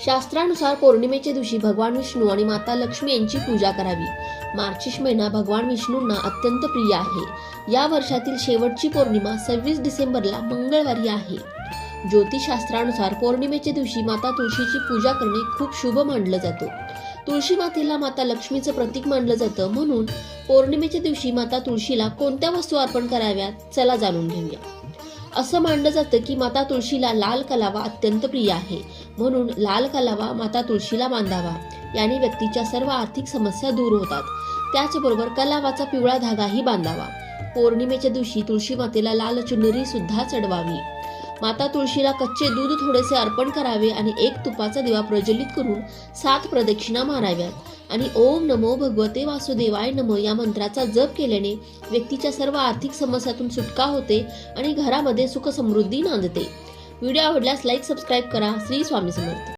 शास्त्रानुसार पौर्णिमेच्या दिवशी भगवान विष्णू आणि माता लक्ष्मी यांची पूजा करावी। मार्गशीर्ष महिना भगवान विष्णूंना अत्यंत प्रिय आहे। या वर्षातील शेवटची पौर्णिमा 26 डिसेंबरला मंगळवारी आहे। ज्योतिषशास्त्रानुसार पौर्णिमेच्या दिवशी माता तुळशीची पूजा करणे खूप शुभ मानलं जातं। तुळशी मातेला माता लक्ष्मीचं प्रतीक मानलं जातं, म्हणून पौर्णिमेच्या दिवशी माता तुळशीला कोणत्या वस्तू अर्पण कराव्यात चला जाणून घेऊया। असं मानलं जातं की माता तुळशीला लाल कलावा अत्यंत प्रिय आहे, म्हणून लाल कलावा माता तुळशीला बांधावा। याने व्यक्तीच्या सर्व आर्थिक समस्या दूर होतात। त्याचबरोबर कलावाचा पिवळा धागाही बांधावा। पौर्णिमेच्या दिवशी तुळशी मातेला लाल चुनरी सुद्धा चढवावी। माता तुळशीला कच्चे दूध थोडेसे अर्पण करावे आणि एक तुपाचा दिवा प्रज्वलित करून 7 प्रदक्षिणा माराव्यात आणि ओम नमो भगवते वासुदेवाय नमः या मंत्राचा जप केल्याने व्यक्तीच्या सर्व आर्थिक समस्यातून सुटका होते आणि घरामध्ये सुख समृद्धी नांदते। व्हिडिओ आवडल्यास लाईक सबस्क्राईब करा। श्री स्वामी समर्थ।